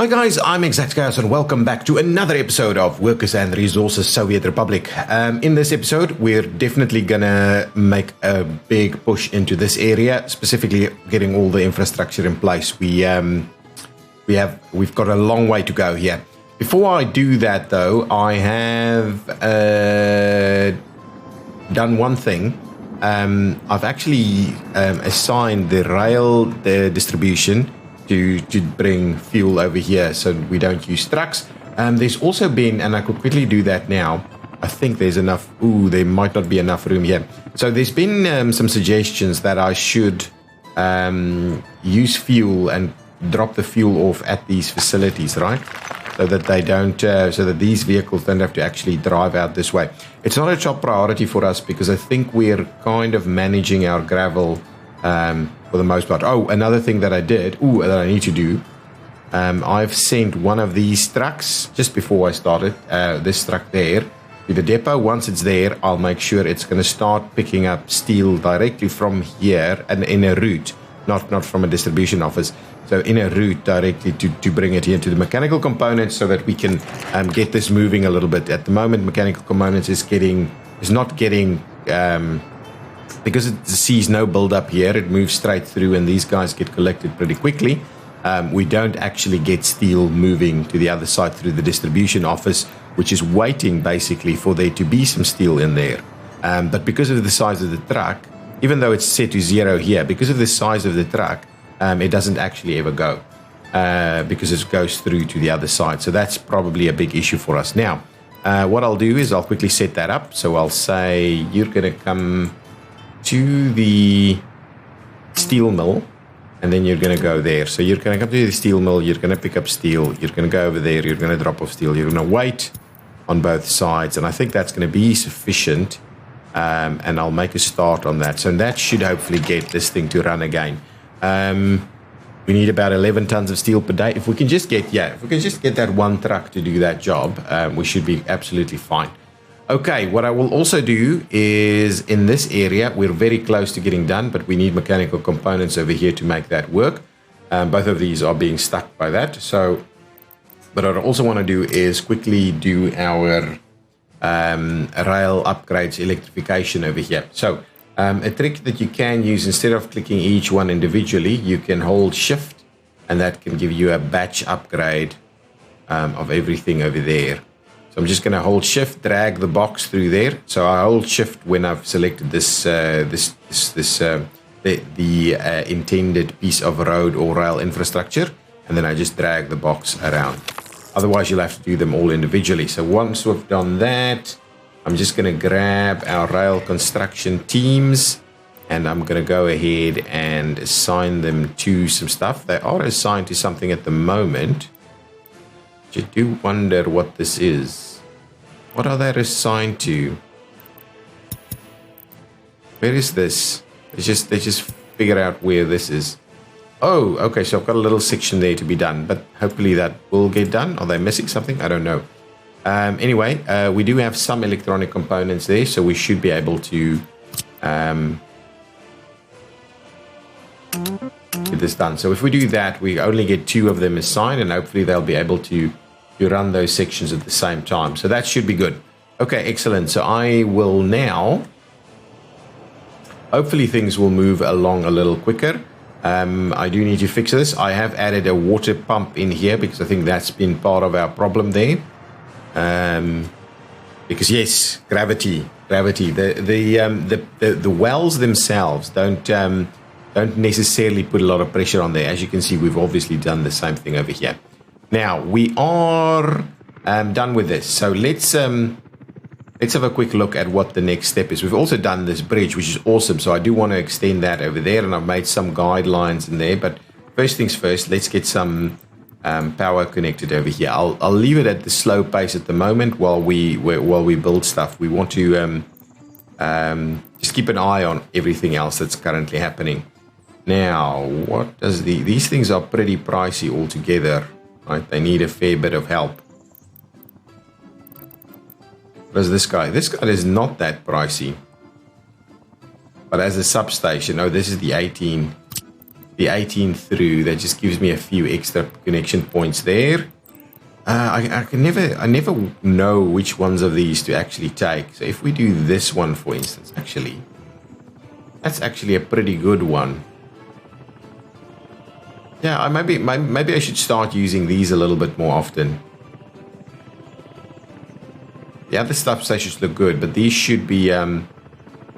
Hi guys, I'm ExactChaos and welcome back to another episode of Workers and Resources Soviet Republic. In this episode, we're definitely gonna make a big push into this area, specifically getting all the infrastructure in place. We've got a long way to go here. Before I do that though, I have done one thing. I've actually assigned the rail distribution to bring fuel over here so we don't use trucks. There's also been, and I could quickly do that now, I think there's enough, there might not be enough room here. So there's been some suggestions that I should use fuel and drop the fuel off at these facilities, right? So that they don't, so that these vehicles don't have to actually drive out this way. It's not a top priority for us because I think we're kind of managing our gravel for the most part. Oh, another thing that I did, that I need to do, I've sent one of these trucks just before I started, this truck there, to the depot. Once it's there, I'll make sure it's going to start picking up steel directly from here and in a route, not from a distribution office. So in a route directly to bring it here to the mechanical components so that we can get this moving a little bit. At the moment, mechanical components is not getting, because it sees no build up here, it moves straight through and these guys get collected pretty quickly. We don't actually get steel moving to the other side through the distribution office, which is waiting basically for there to be some steel in there. But because of the size of the truck, even though it's set to 0 here, because of the size of the truck, it doesn't actually ever go because it goes through to the other side. So that's probably a big issue for us. Now, what I'll do is I'll quickly set that up. So I'll say you're going to come to the steel mill and then you're going to go there. So you're going to come to the steel mill, you're going to pick up steel, you're going to go over there, you're going to drop off steel, you're going to wait on both sides, and I think that's going to be sufficient, and I'll make a start on that. So that should hopefully get this thing to run again. We need about 11 tons of steel per day. If we can just get that one truck to do that job, we should be absolutely fine. Okay, what I will also do is in this area, we're very close to getting done, but we need mechanical components over here to make that work. Both of these are being stuck by that. So, but what I also want to do is quickly do our rail upgrades, electrification over here. So a trick that you can use, instead of clicking each one individually, you can hold shift and that can give you a batch upgrade of everything over there. So I'm just going to hold shift, drag the box through there. So I hold shift when I've selected this, the intended piece of road or rail infrastructure, and then I just drag the box around. Otherwise, you'll have to do them all individually. So once we've done that, I'm just going to grab our rail construction teams, and I'm going to go ahead and assign them to some stuff. They are assigned to something at the moment. I do wonder what this is. What are they assigned to? Where is this? They just figure out where this is. Oh, okay, so I've got a little section there to be done, but hopefully that will get done. Are they missing something? I don't know. Anyway, we do have some electronic components there, so we should be able to get this done. So if we do that, we only get 2 of them assigned, and hopefully they'll be able to run those sections at the same time. So that should be good. Okay, excellent. So I will now, hopefully things will move along a little quicker. I do need to fix this. I have added a water pump in here because I think that's been part of our problem there. Because yes, gravity. The wells themselves don't necessarily put a lot of pressure on there. As you can see, we've obviously done the same thing over here. Now we are done with this. So let's have a quick look at what the next step is. We've also done this bridge, which is awesome. So I do want to extend that over there, and I've made some guidelines in there. But first things first, let's get some power connected over here. I'll leave it at the slow pace at the moment while we build stuff. We want to just keep an eye on everything else that's currently happening. Now, what does these things are pretty pricey altogether, right? They need a fair bit of help. What is this guy? This guy is not that pricey. But as a substation, oh, this is the 18. the 18 through. That just gives me a few extra connection points there. I never know which ones of these to actually take. So if we do this one, for instance, that's actually a pretty good one. Yeah, maybe I should start using these a little bit more often. The other stuff stations look good, but these should be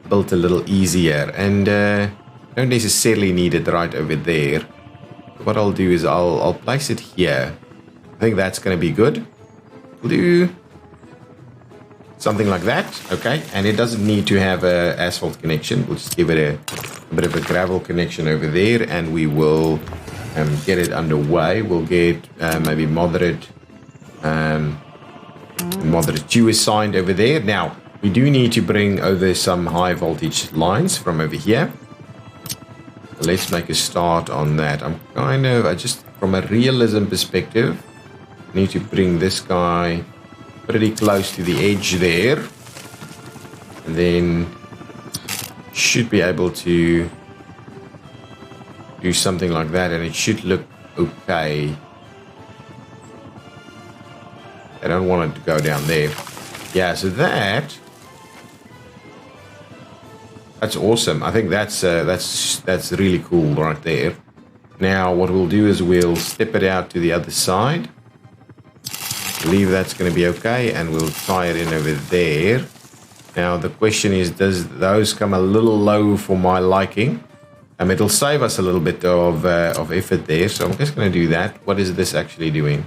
built a little easier, and don't necessarily need it right over there. What I'll do is I'll place it here. I think that's going to be good. We'll do something like that, okay? And it doesn't need to have an asphalt connection. We'll just give it a bit of a gravel connection over there, and we will get it underway. We'll get maybe moderate Q assigned over there. Now, we do need to bring over some high voltage lines from over here. Let's make a start on that. I just from a realism perspective, need to bring this guy pretty close to the edge there, and then should be able to do something like that, and it should look okay. I don't want it to go down there. Yeah, so that's awesome. I think that's really cool right there. Now what we'll do is we'll step it out to the other side. I believe that's going to be okay, and we'll tie it in over there. Now the question is, does those come a little low for my liking? It'll save us a little bit of effort there, so I'm just going to do that. What is this actually doing?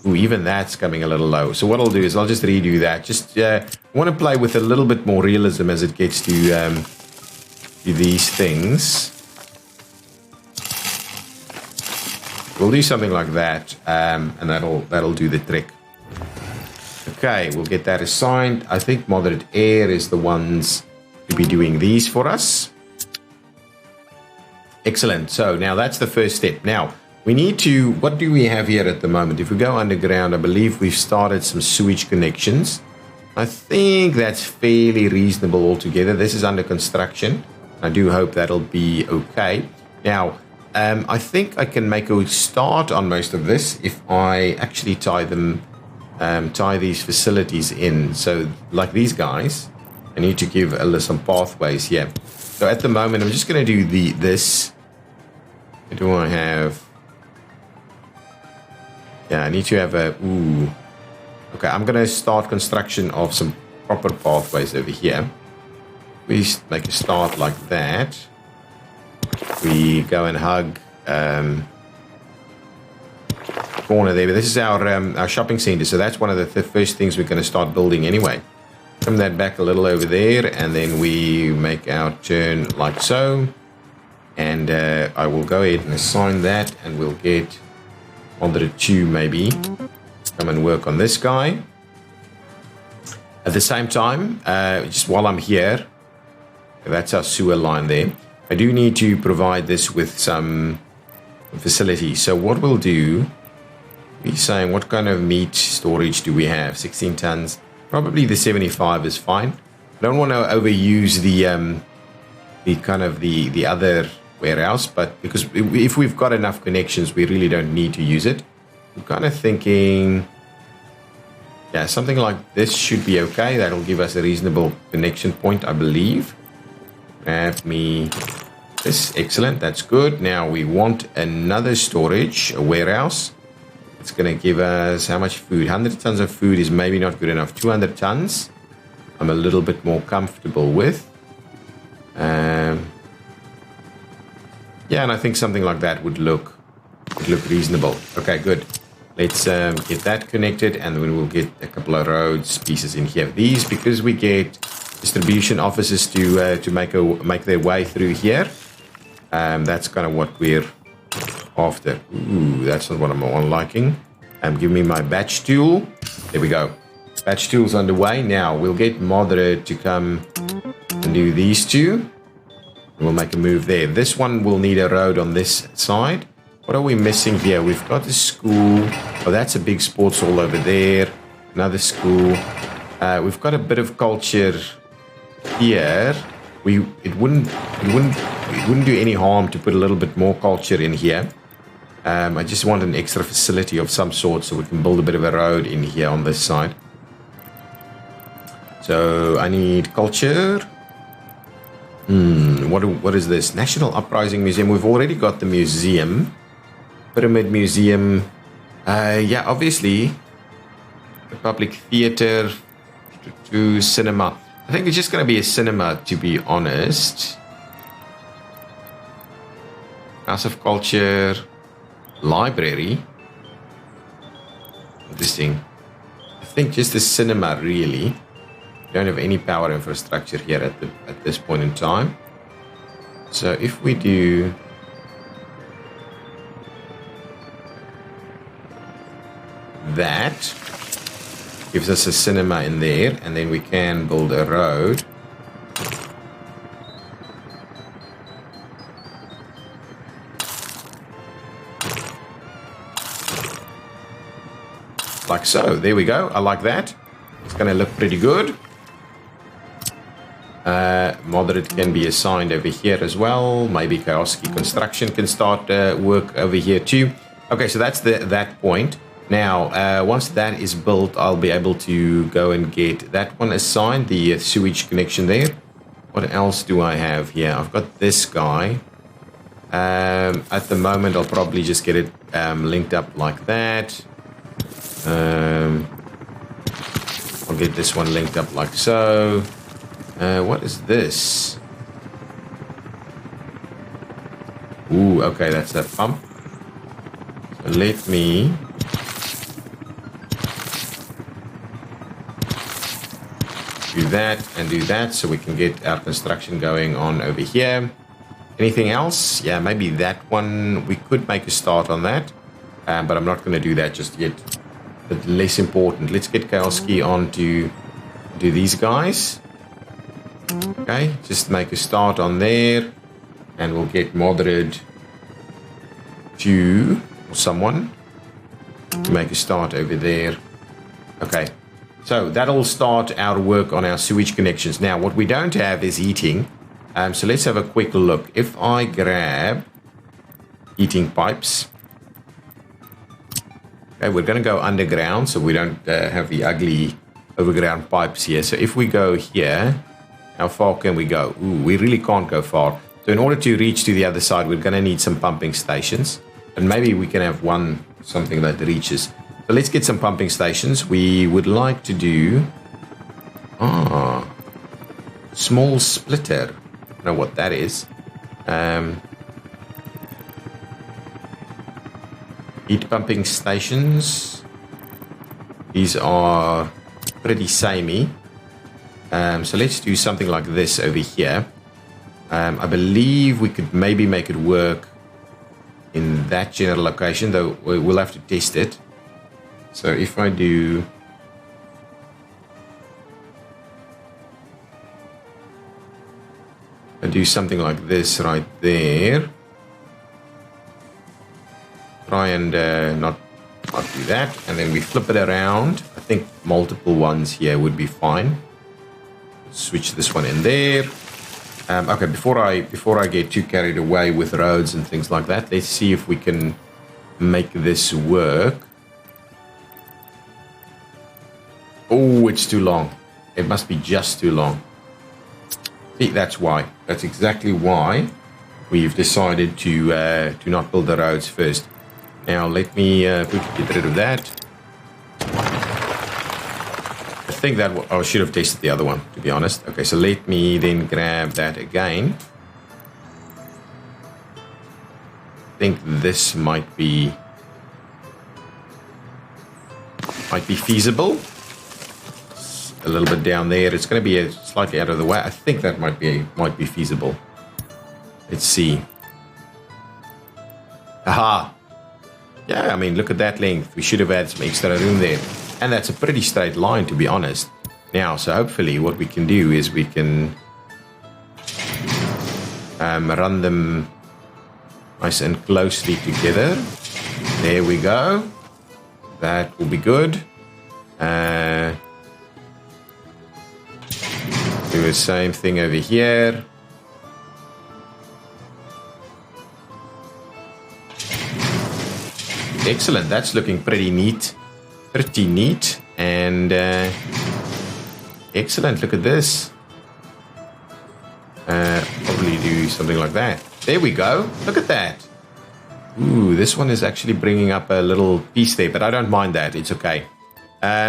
Ooh, even that's coming a little low. So what I'll do is I'll just redo that. Just want to play with a little bit more realism as it gets to these things. We'll do something like that, and that'll do the trick. Okay, we'll get that assigned. I think Moderate Air is the ones to be doing these for us. Excellent. So now that's the first step. Now we need to, what do we have here at the moment? If we go underground, I believe we've started some sewage connections. I think that's fairly reasonable altogether. This is under construction. I do hope that'll be okay. Now, I think I can make a start on most of this if I actually tie these facilities in. So like these guys, I need to give some pathways here. So at the moment, I'm just going to do this. What do I have? Yeah, I need to have okay, I'm going to start construction of some proper pathways over here. We make a start like that. We go and hug corner there. But this is our shopping center, so that's one of the first things we're going to start building anyway. Come that back a little over there, and then we make our turn like so. And I will go ahead and assign that, and we'll get Moderate 2 maybe. Come and work on this guy. At the same time, just while I'm here, that's our sewer line there. I do need to provide this with some facilities. So what we'll do, we're saying what kind of meat storage do we have? 16 tons. Probably the 75 is fine. I don't want to overuse the other warehouse, but because if we've got enough connections, we really don't need to use it. I'm kind of thinking, yeah, something like this should be okay. That'll give us a reasonable connection point, I believe. Grab me this. Excellent. That's good. Now we want another storage, a warehouse. It's going to give us how much food? 100 tons of food is maybe not good enough. 200 tons, I'm a little bit more comfortable with. Yeah, and I think something like that would look reasonable. Okay, good. Let's get that connected, and then we'll get a couple of roads pieces in here. These, because we get distribution offices to make their way through here. That's kind of what we're after. Ooh, that's not what I'm liking. Give me my batch tool. There we go. Batch tool's underway. Now we'll get Moderate to come and do these two. We'll make a move there. This one will need a road on this side. What are we missing here? We've got a school. Oh, that's a big sports hall over there. Another school. We've got a bit of culture here. it wouldn't do any harm to put a little bit more culture in here. I just want an extra facility of some sort so we can build a bit of a road in here on this side. So I need culture. What is this? National Uprising Museum. We've already got the museum. Pyramid Museum. Yeah, obviously. The public theater. To cinema. I think it's just going to be a cinema, to be honest. House of Culture. Library. Interesting. I think just a cinema, really. Don't have any power infrastructure here at this point in time. So if we do that, gives us a cinema in there, and then we can build a road. Like so. There we go. I like that. It's going to look pretty good. Moderate can be assigned over here as well. Maybe Cosy construction can start work over here too. Okay, so that's that point. Now, once that is built, I'll be able to go and get that one assigned, the sewage connection there. What else do I have here? I've got this guy. At the moment, I'll probably just get it linked up like that. I'll get this one linked up like so. What is this? Ooh, okay, that's a pump. So let me do that and do that so we can get our construction going on over here. Anything else? Yeah, maybe that one. We could make a start on that, but I'm not going to do that just yet. But less important. Let's get Cosy on to do these guys. Okay, just make a start on there, and we'll get Moderate to, or someone, to make a start over there. Okay, so that'll start our work on our sewage connections. Now, what we don't have is heating. So let's have a quick look. If I grab heating pipes, okay, we're going to go underground, so we don't have the ugly overground pipes here. So if we go here, how far can we go? Ooh, we really can't go far. So in order to reach to the other side, we're going to need some pumping stations. And maybe we can have something that reaches. So let's get some pumping stations. We would like to do... small splitter. I don't know what that is. Heat pumping stations. These are pretty samey. So let's do something like this over here. I believe we could maybe make it work in that general location, though we'll have to test it. So if I do... something like this right there. Try and not do that. And then we flip it around. I think multiple ones here would be fine. Switch this one in there. Okay, before I get too carried away with roads and things like that, let's see if we can make this work. Oh, it's too long. It must be just too long. See, that's why. That's exactly why we've decided to not build the roads first. Now let me quickly get rid of that. I think that I should have tested the other one, to be honest. Okay, so let me then grab that again. I think this might be feasible. A little bit down there. It's going to be slightly out of the way. I think that might be feasible. Let's see. Aha! Yeah, I mean, look at that length. We should have had some extra room there. And that's a pretty straight line, to be honest. Now, so hopefully what we can do is we can run them nice and closely together. There we go. That will be good. Do the same thing over here. Excellent. That's looking pretty neat. Pretty neat. And excellent. Look at this. Probably do something like that. There we go. Look at that. Ooh, this one is actually bringing up a little piece there, but I don't mind that. It's okay.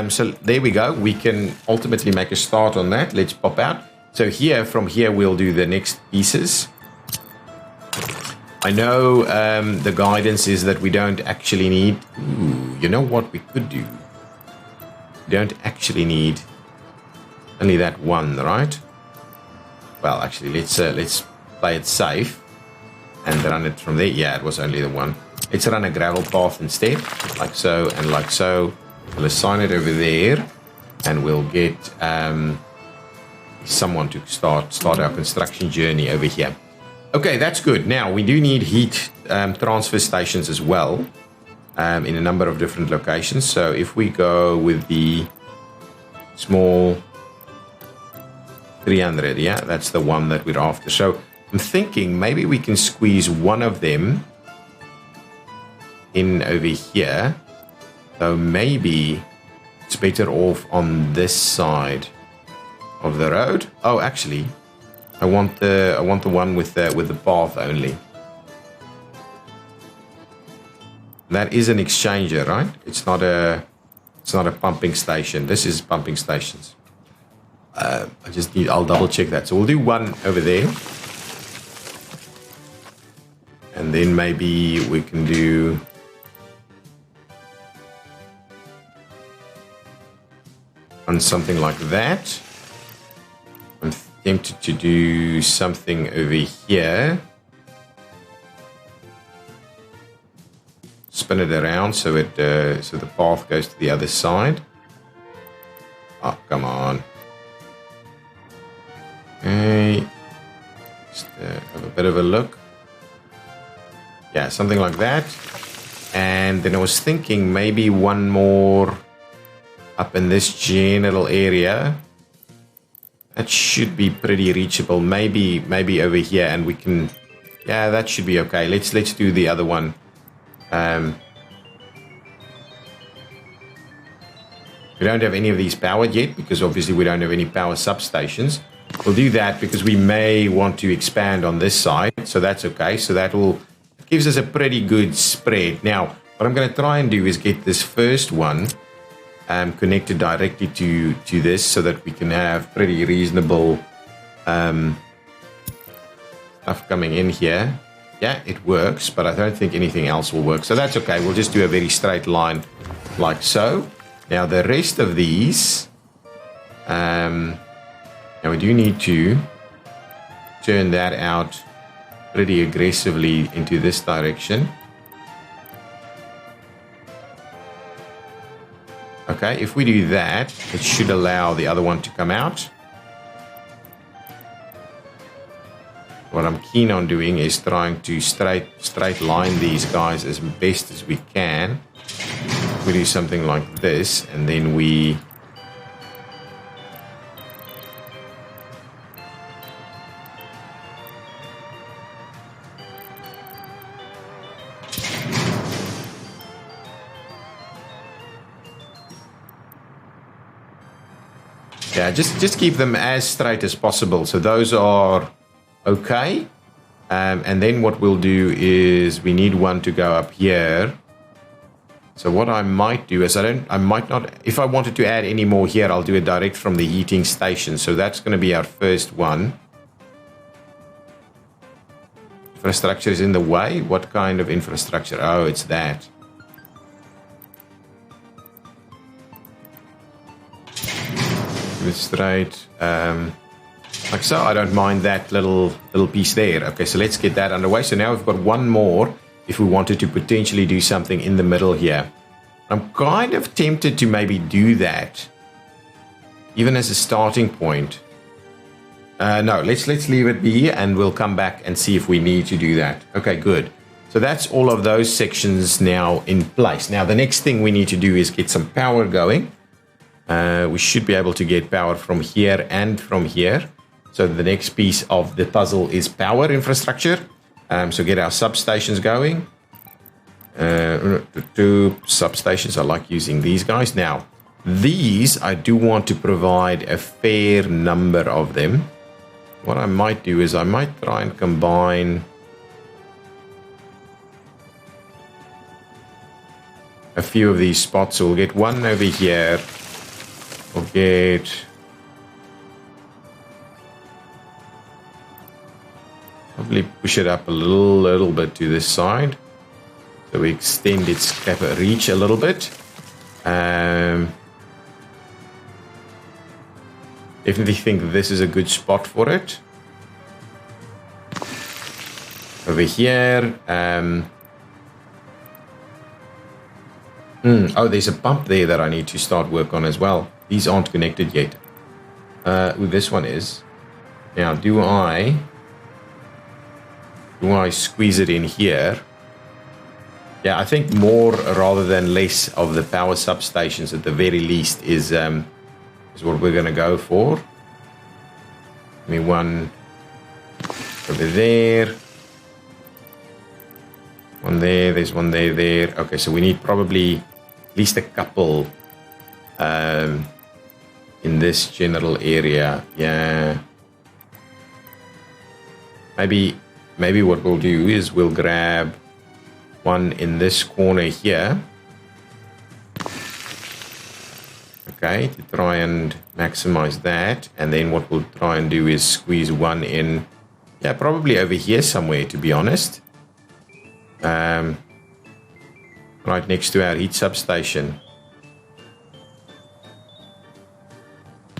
So there we go. We can ultimately make a start on that. Let's pop out. So here, from here, we'll do the next pieces. I know the guidance is that we don't actually need... Ooh, you know what we could do? We don't actually need only that one, right? Well, actually, let's play it safe and run it from there. Yeah, it was only the one. Let's run a gravel path instead, like so and like so. We'll assign it over there, and we'll get someone to start our construction journey over here. Okay, that's good. Now, we do need heat transfer stations as well in a number of different locations. So if we go with the small 300, yeah, that's the one that we're after. So I'm thinking maybe we can squeeze one of them in over here. So maybe it's better off on this side of the road. Oh, actually, I want the one with the path only. That is an exchanger, right? It's not a pumping station. This is pumping stations. I'll double check that. So we'll do one over there. And then maybe we can do on something like that. I'm tempted to do something over here. Spin it around so so the path goes to the other side. Oh, come on. Okay. Just have a bit of a look. Yeah, something like that. And then I was thinking maybe one more up in this general area. That should be pretty reachable. Maybe over here, and we can. Yeah, that should be okay. Let's do the other one. We don't have any of these powered yet because obviously we don't have any power substations. We'll do that because we may want to expand on this side, so that's okay. So it gives us a pretty good spread. Now, what I'm going to try and do is get this first one connected directly to this so that we can have pretty reasonable stuff coming in here. Yeah, it works, but I don't think anything else will work. So that's okay. We'll just do a very straight line like so. Now, the rest of these, now we do need to turn that out pretty aggressively into this direction. Okay, if we do that, it should allow the other one to come out. What I'm keen on doing is trying to straight line these guys as best as we can. We do something like this, and then we yeah, just keep them as straight as possible. So those are okay. And then what we'll do is we need one to go up here. So what I might do is I might not, if I wanted to add any more here, I'll do it direct from the heating station. So that's going to be our first one. Infrastructure is in the way. What kind of infrastructure? Oh, it's that. Do it straight. Like so, I don't mind that little piece there. Okay, so let's get that underway. So now we've got one more if we wanted to potentially do something in the middle here. I'm kind of tempted to maybe do that, even as a starting point. No, let's leave it be, and we'll come back and see if we need to do that. Okay, good. So that's all of those sections now in place. Now, the next thing we need to do is get some power going. We should be able to get power from here and from here. So the next piece of the puzzle is power infrastructure. So get our substations going. Two substations. I like using these guys. Now, these I do want to provide a fair number of them. What I might do is I might try and combine a few of these spots. So we'll get one over here. We'll get probably push it up a little bit to this side. So we extend its reach a little bit. Definitely think this is a good spot for it. Over here. Oh, there's a pump there that I need to start work on as well. These aren't connected yet. This one is. Now, do I squeeze it in here? Yeah, I think more rather than less of the power substations at the very least is what we're going to go for. Give me one over there. One there, there's one there. Okay, so we need probably at least a couple in this general area. Yeah. Maybe what we'll do is we'll grab one in this corner here. Okay, to try and maximize that. And then what we'll try and do is squeeze one in, yeah, probably over here somewhere, to be honest. Right next to our heat substation.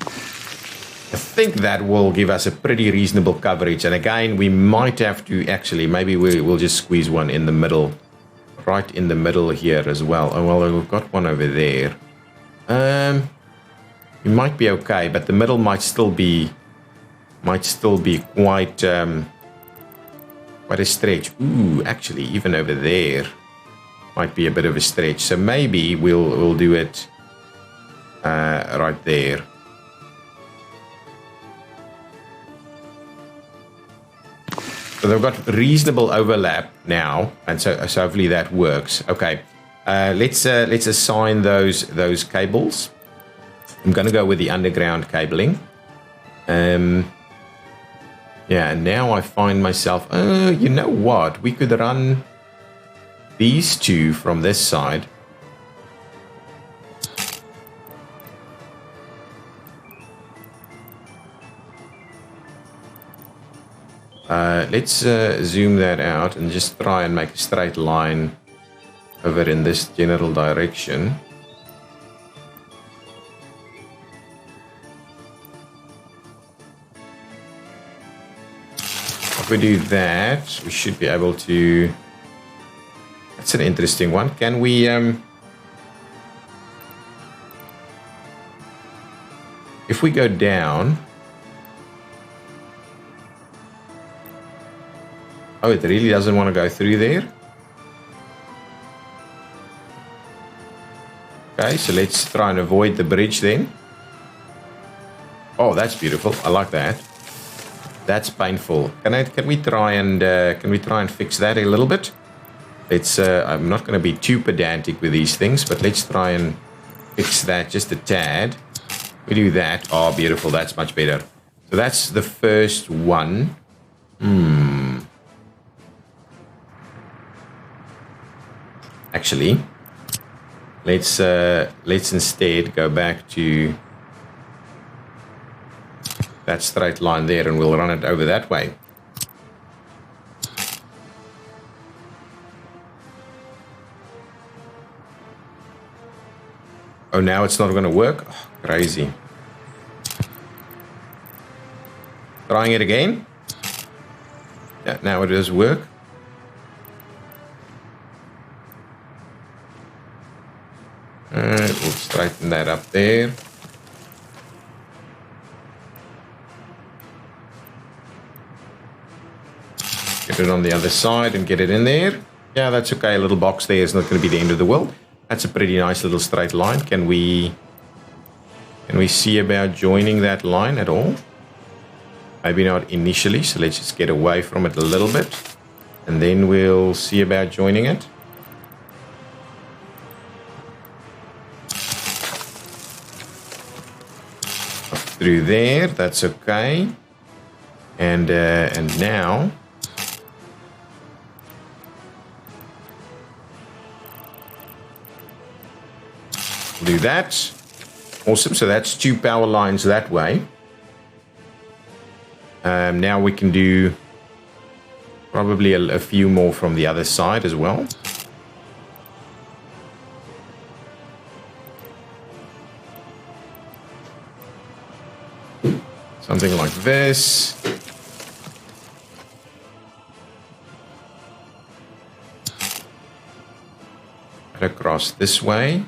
I think that will give us a pretty reasonable coverage. And again, we might have to actually, maybe we'll just squeeze one in the middle. Right in the middle here as well. Oh, well, we've got one over there. It might be okay, but the middle might still be quite a stretch. Ooh, actually, even over there might be a bit of a stretch. So maybe we'll do it right there. So they've got reasonable overlap now, and so hopefully that works. Okay, let's assign those cables. I'm going to go with the underground cabling. Yeah, and now I find myself, you know what? We could run these two from this side. Let's zoom that out and just try and make a straight line over in this general direction. If we do that, we should be able to... That's an interesting one. Can we... If we go down... Oh, it really doesn't want to go through there. Okay, so let's try and avoid the bridge then. Oh, that's beautiful. I like that. That's painful. Can we try and fix that a little bit? Let's. I'm not going to be too pedantic with these things, but let's try and fix that just a tad. We do that. Oh, beautiful. That's much better. So that's the first one. Actually, let's instead go back to that straight line there, and we'll run it over that way. Oh, now it's not going to work? Oh, crazy. Trying it again. Yeah, now it does work. We'll straighten that up there. Get it on the other side and get it in there. Yeah, that's okay. A little box there is not going to be the end of the world. That's a pretty nice little straight line. Can we see about joining that line at all? Maybe not initially, so let's just get away from it a little bit. And then we'll see about joining it. through there. That's okay. And now we'll do that. Awesome. So that's 2 power lines that way. Now we can do probably a few more from the other side as well. Something like this. And across this way.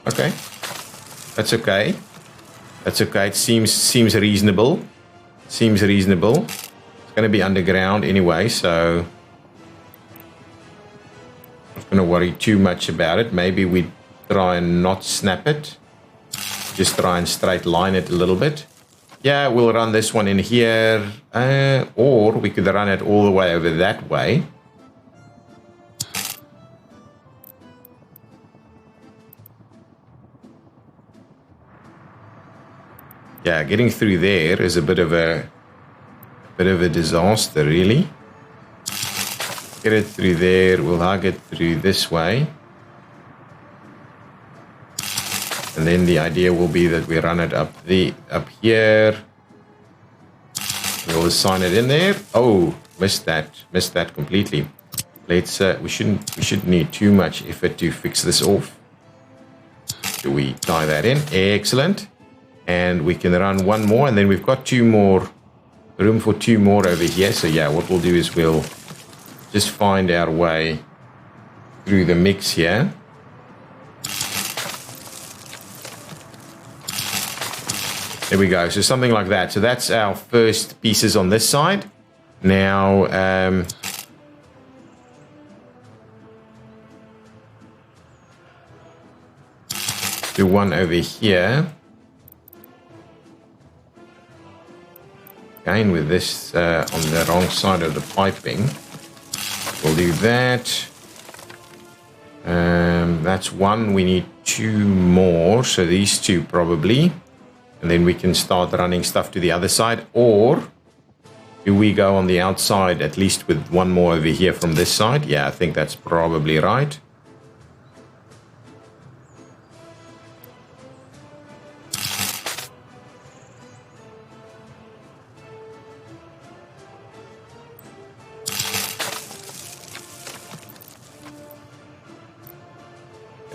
Okay. That's okay. That's okay. It seems reasonable. Seems reasonable. It's going to be underground anyway, so I'm not going to worry too much about it. Maybe we try and not snap it. Just try and straight line it a little bit. Yeah, we'll run this one in here, or we could run it all the way over that way. Yeah, getting through there is a bit of a disaster, really. Get it through there. We'll hug it through this way, and then the idea will be that we run it up here. We'll assign it in there. Oh, missed that completely. Let's we shouldn't need too much effort to fix this off. Do we tie that in? Excellent. And we can run one more, and then we've got 2 more, room for 2 more over here. So yeah, what we'll do is we'll just find our way through the mix here. There we go. So something like that. So that's our first pieces on this side. Now, do one over here. Again, with this on the wrong side of the piping. We'll do that. That's one. We need 2 more. So these 2 probably. And then we can start running stuff to the other side. Or do we go on the outside at least with 1 more over here from this side? Yeah, I think that's probably right.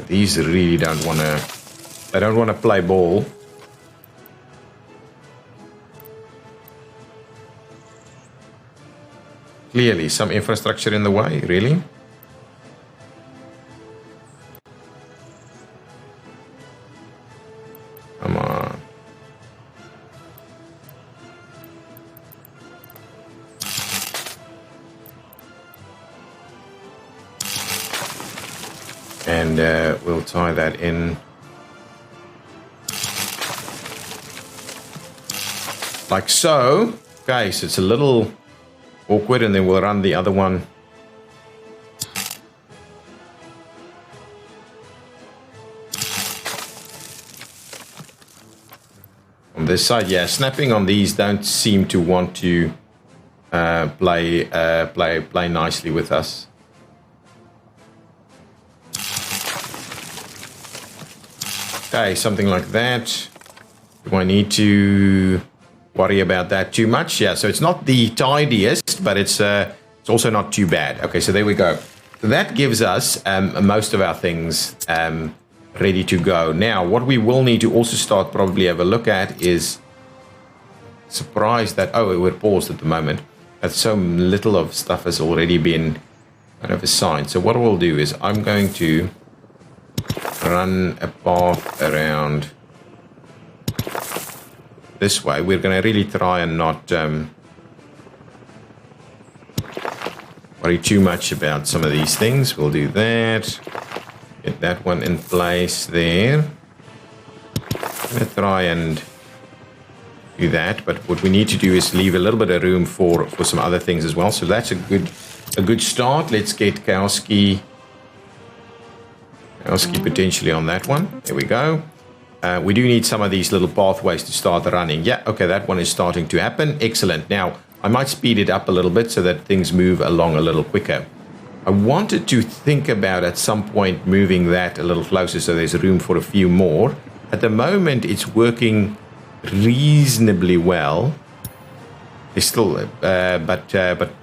These really don't want to play ball. Clearly, some infrastructure in the way, really. Come on. And we'll tie that in like so. Okay, so it's a little awkward, and then we'll run the other one on this side. Yeah, snapping on these don't seem to want to play nicely with us. Okay, something like that. Do I need to worry about that too much? Yeah, so it's not the tidiest, but it's also not too bad. Okay, so there we go. So that gives us most of our things ready to go. Now, what we will need to also start probably have a look at is surprised that, oh, we're paused at the moment, that so little of stuff has already been kind of assigned. So what we'll do is I'm going to run a path around this way. We're going to really try and not worry too much about some of these things. We'll do that. Get that one in place there. I'm going to try and do that, but what we need to do is leave a little bit of room for some other things as well. So that's a good start. Let's get Kowski I'll skip potentially on that one. There we go. We do need some of these little pathways to start running. Yeah, okay, that one is starting to happen. Excellent. Now, I might speed it up a little bit so that things move along a little quicker. I wanted to think about at some point moving that a little closer so there's room for a few more. At the moment, it's working reasonably well. It's still, but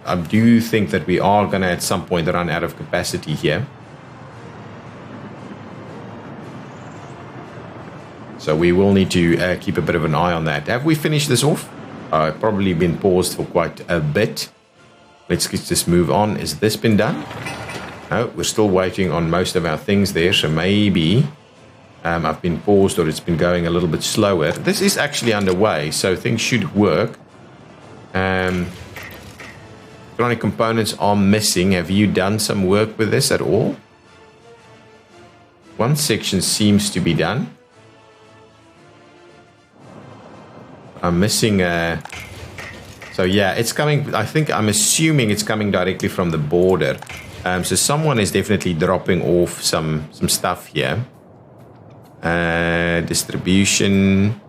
I do think that we are going to at some point run out of capacity here. So we will need to keep a bit of an eye on that. Have we finished this off? Probably been paused for quite a bit. Let's just move on. Has this been done? No, we're still waiting on most of our things there. So maybe I've been paused or it's been going a little bit slower. This is actually underway, so things should work. Electronic components are missing. Have you done some work with this at all? One section seems to be done. I'm missing so yeah, it's coming. I think I'm assuming it's coming directly from the border. So someone is definitely dropping off some stuff here. Distribution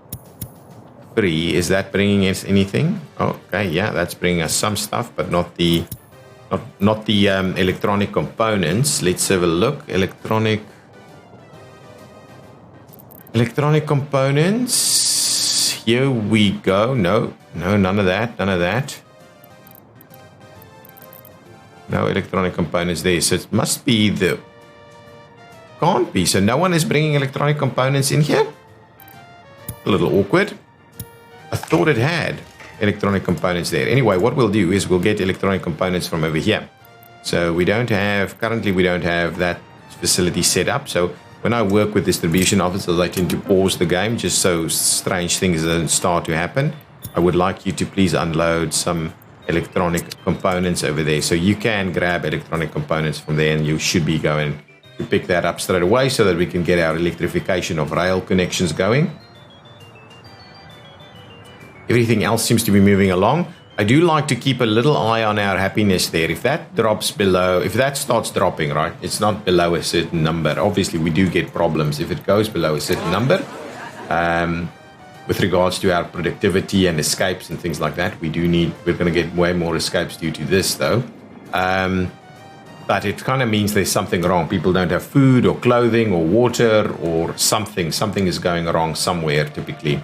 free. Is that bringing us anything? Okay, yeah, that's bringing us some stuff, but not the electronic components. Let's have a look. Electronic components. Here we go. No, none of that. No electronic components there. So it must be the... Can't be. So no one is bringing electronic components in here? A little awkward. I thought it had electronic components there. Anyway, what we'll do is we'll get electronic components from over here. So currently we don't have that facility set up. So when I work with distribution officers, I tend to pause the game just so strange things don't start to happen. I would like you to please unload some electronic components over there. So you can grab electronic components from there and you should be going to pick that up straight away so that we can get our electrification of rail connections going. Everything else seems to be moving along. I do like to keep a little eye on our happiness there. If that drops below, if that starts dropping, right, it's not below a certain number. Obviously, we do get problems if it goes below a certain number. With regards to our productivity and escapes and things like that, we're going to get way more escapes due to this, though. But it kind of means there's something wrong. People don't have food or clothing or water or something. Something is going wrong somewhere, typically.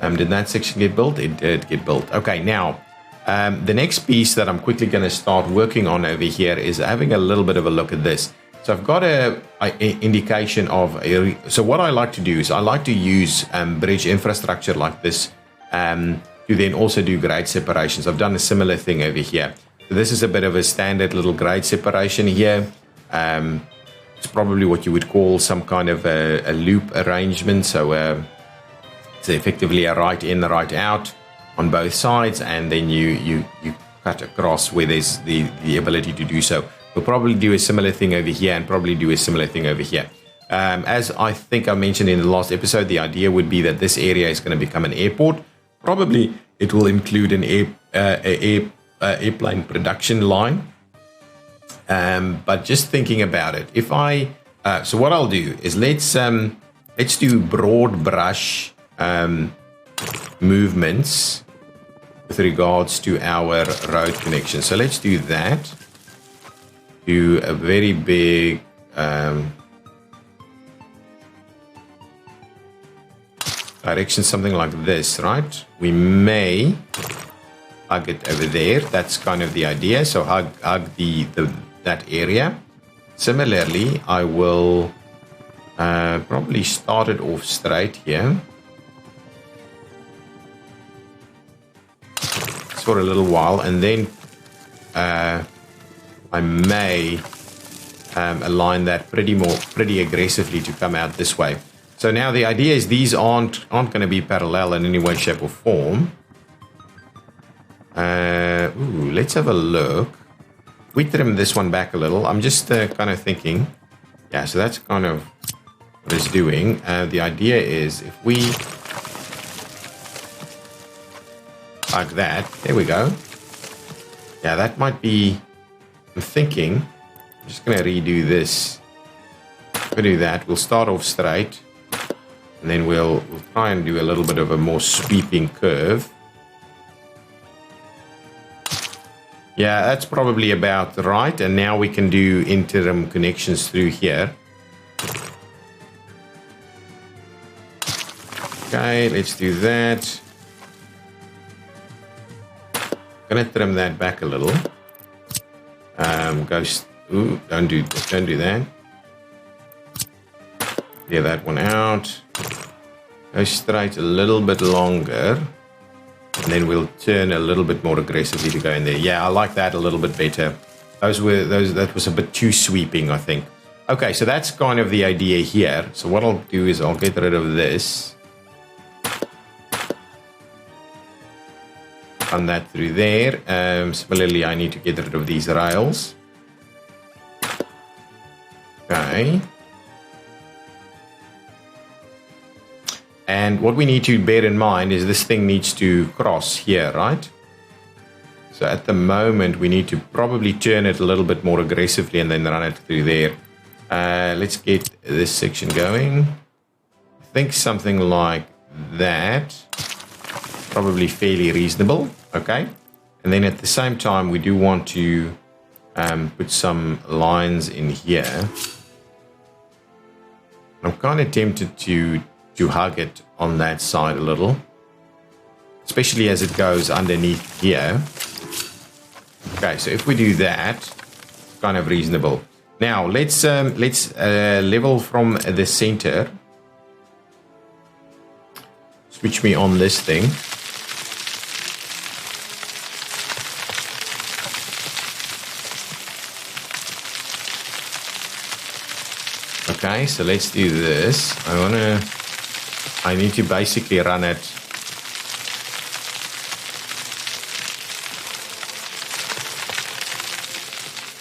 Did that section get built? It did get built. Okay, now, the next piece that I'm quickly going to start working on over here is having a little bit of a look at this. So I've got a indication of... So what I like to do is I like to use bridge infrastructure like this to then also do grade separations. I've done a similar thing over here. So this is a bit of a standard little grade separation here. It's probably what you would call some kind of a loop arrangement. So... it's effectively a right in, right out on both sides, and then you cut across where there's the ability to do so. We'll probably do a similar thing over here and probably do a similar thing over here. As I think I mentioned in the last episode, the idea would be that this area is going to become an airport. Probably it will include an airplane production line. But just thinking about it, if so what I'll do is let's do broad brush movements with regards to our road connection. So let's do that. Do a very big direction, something like this, right? We may hug it over there. That's kind of the idea. So hug that area. Similarly, I will probably start it off straight here. For a little while, and then I may align that pretty aggressively to come out this way. So now the idea is these aren't going to be parallel in any way, shape, or form. Let's have a look. We trim this one back a little. I'm just kind of thinking. Yeah, so that's kind of what it's doing. The idea is if we like that, there we go. Yeah, that might be... I'm thinking I'm just going to redo this We'll do that. We'll start off straight. And then we'll try and do a little bit of a more sweeping curve. Yeah, that's probably about right. And now we can do interim connections through here. Okay, let's do that. Gonna trim that back a little. Ooh, don't do that. Clear that one out. Go straight a little bit longer. And then we'll turn a little bit more aggressively to go in there. Yeah, I like that a little bit better. That was a bit too sweeping, I think. Okay, so that's kind of the idea here. So what I'll do is I'll get rid of this. Run that through there. Similarly, I need to get rid of these rails. Okay. And what we need to bear in mind is this thing needs to cross here, right? So at the moment, we need to probably turn it a little bit more aggressively and then run it through there. Let's get this section going. I think something like that. Probably fairly reasonable, okay? And then at the same time, we do want to put some lines in here. I'm kind of tempted to hug it on that side a little, especially as it goes underneath here. Okay, so if we do that, it's kind of reasonable. Now let's level from the center. Switch me on this thing. Okay, so let's do this. I need to basically run it.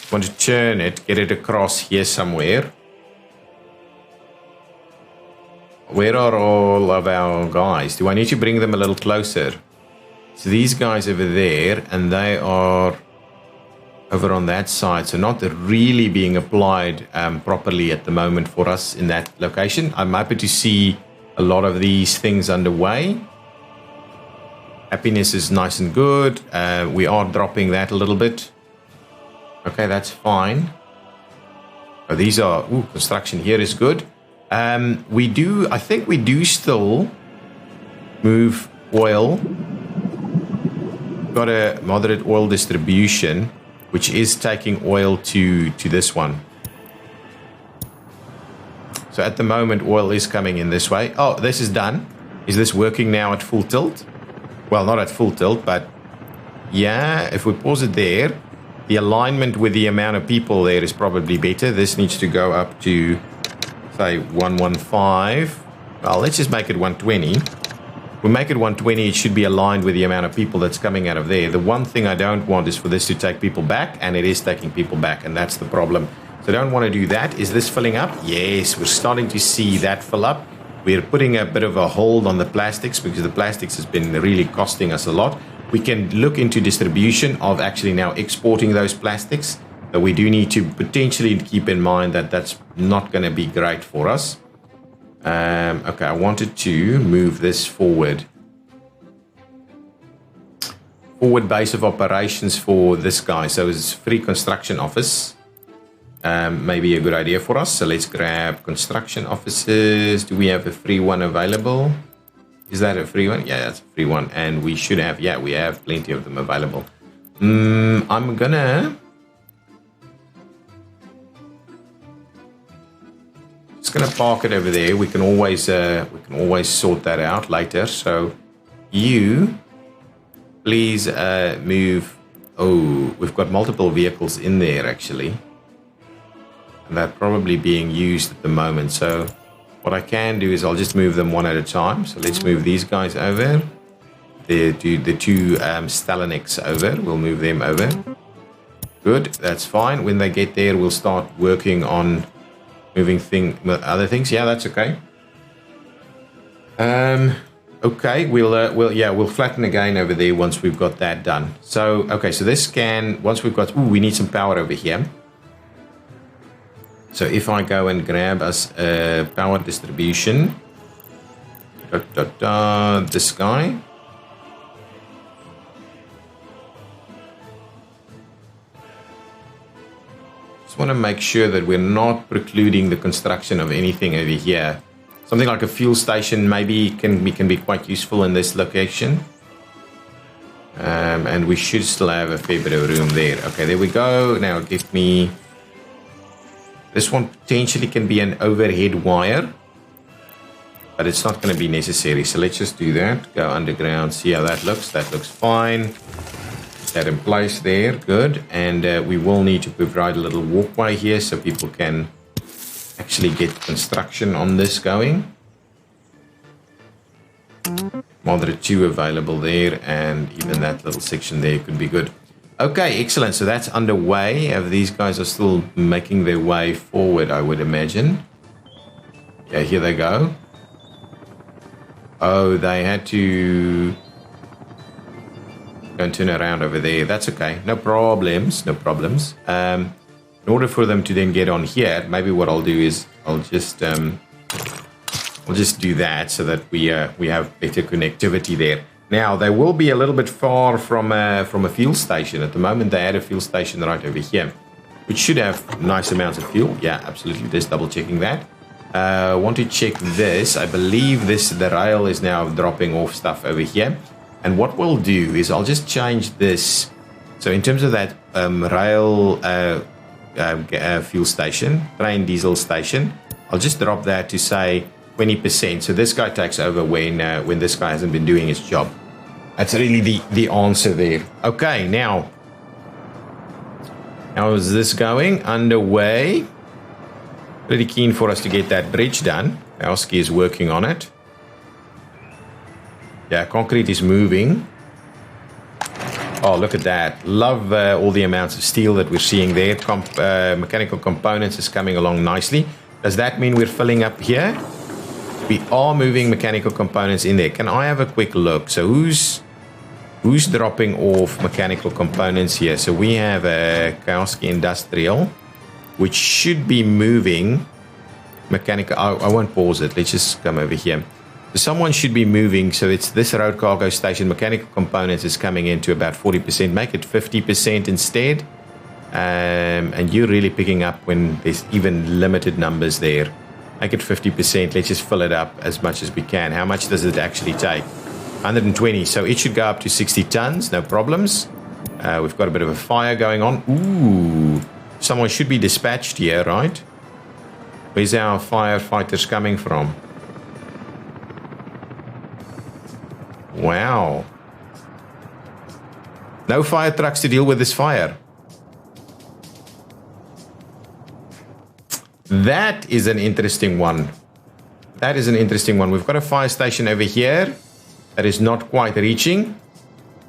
I want to turn it, get it across here somewhere. Where are all of our guys? Do I need to bring them a little closer? So these guys over there, and they are over on that side, so not really being applied properly at the moment for us in that location. I'm happy to see a lot of these things underway. Happiness is nice and good. We are dropping that a little bit. Okay, that's fine. Oh, these are, construction here is good. I think we do still move oil. Got a moderate oil distribution, which is taking oil to this one. So at the moment, oil is coming in this way. Oh, this is done. Is this working now at full tilt? Well, not at full tilt, but yeah, if we pause it there, the alignment with the amount of people there is probably better. This needs to go up to, say, 115. Well, let's just make it 120. We make it 120, it should be aligned with the amount of people that's coming out of there. The one thing I don't want is for this to take people back, and it is taking people back, and that's the problem. So I don't want to do that. Is this filling up? Yes, we're starting to see that fill up. We're putting a bit of a hold on the plastics because the plastics has been really costing us a lot. We can look into distribution of actually now exporting those plastics, but we do need to potentially keep in mind that that's not going to be great for us. Okay, I wanted to move this forward. Forward base of operations for this guy. So it's free construction office. Maybe a good idea for us. So let's grab construction offices. Do we have a free one available? Is that a free one? Yeah, that's a free one. And we should have, yeah, we have plenty of them available. I'm gonna park it over there. We can always sort that out later. So you please move. Oh, we've got multiple vehicles in there actually, and they're probably being used at the moment. So what I can do is I'll just move them one at a time. So let's move these guys over. The two Stalinics over. We'll move them over. Good, that's fine. When they get there, we'll start working on moving other things. Yeah, that's okay. Okay, we'll flatten again over there once we've got that done. So okay, so this can once we've got. We need some power over here. So if I go and grab us a power distribution, this guy. Just want to make sure that we're not precluding the construction of anything over here. Something like a fuel station maybe can be quite useful in this location. And we should still have a fair bit of room there. Okay, there we go. Now give me... This one potentially can be an overhead wire, but it's not going to be necessary. So let's just do that. Go underground, see how that looks. That looks fine. That in place there, good. And we will need to provide a little walkway here so people can actually get construction on this going. Well, there are 2 available there, and even that little section there could be good. Okay, excellent. So that's underway. These guys are still making their way forward, I would imagine. Yeah, here they go. Oh, they had to go and turn around over there. That's okay. No problems. No problems. In order for them to then get on here, maybe what I'll do is I'll just do that so that we have better connectivity there. Now, they will be a little bit far from a fuel station. At the moment, they had a fuel station right over here, which should have nice amounts of fuel. Yeah, absolutely. Just double checking that. Want to check this. I believe the rail is now dropping off stuff over here. And what we'll do is I'll just change this. So in terms of that rail fuel station, train diesel station, I'll just drop that to say 20%. So this guy takes over when this guy hasn't been doing his job. That's really the answer there. Okay, now how is this going? Underway. Pretty keen for us to get that bridge done. Kowski is working on it. Yeah, concrete is moving. Oh, look at that. Love all the amounts of steel that we're seeing there. Mechanical components is coming along nicely. Does that mean we're filling up here? We are moving mechanical components in there. Can I have a quick look? So who's dropping off mechanical components here? So we have a Kowski Industrial, which should be moving mechanical. I won't pause it. Let's just come over here. So someone should be moving. So it's this road cargo station. Mechanical components is coming into about 40%. Make it 50% instead. And you're really picking up when there's even limited numbers there. Make it 50%. Let's just fill it up as much as we can. How much does it actually take? 120. So it should go up to 60 tons. No problems. We've got a bit of a fire going on. Ooh. Someone should be dispatched here, right? Where's our firefighters coming from? Wow. No fire trucks to deal with this fire. That is an interesting one. That is an interesting one. We've got a fire station over here that is not quite reaching.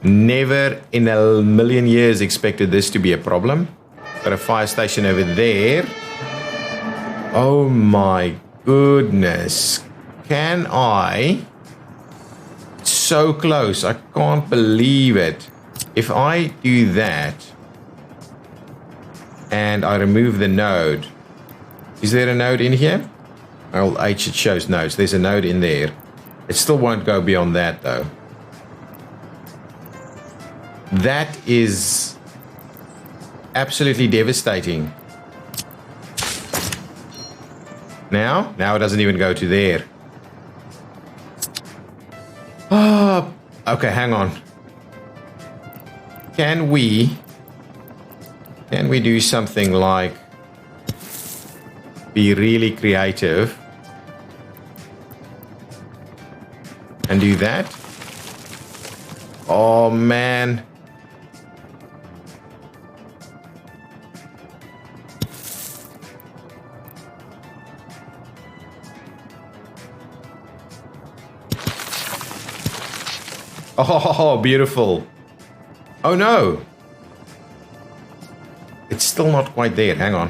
Never in a million years expected this to be a problem. Got a fire station over there. Oh my goodness. Can I? It's so close. I can't believe it. If I do that and I remove the node. Is there a node in here? Well, H, it shows nodes. There's a node in there. It still won't go beyond that, though. That is absolutely devastating. Now it doesn't even go to there. Oh, okay, hang on. Can we do something like be really creative and do that? Oh man. Oh, beautiful. Oh no. It's still not quite there. Hang on.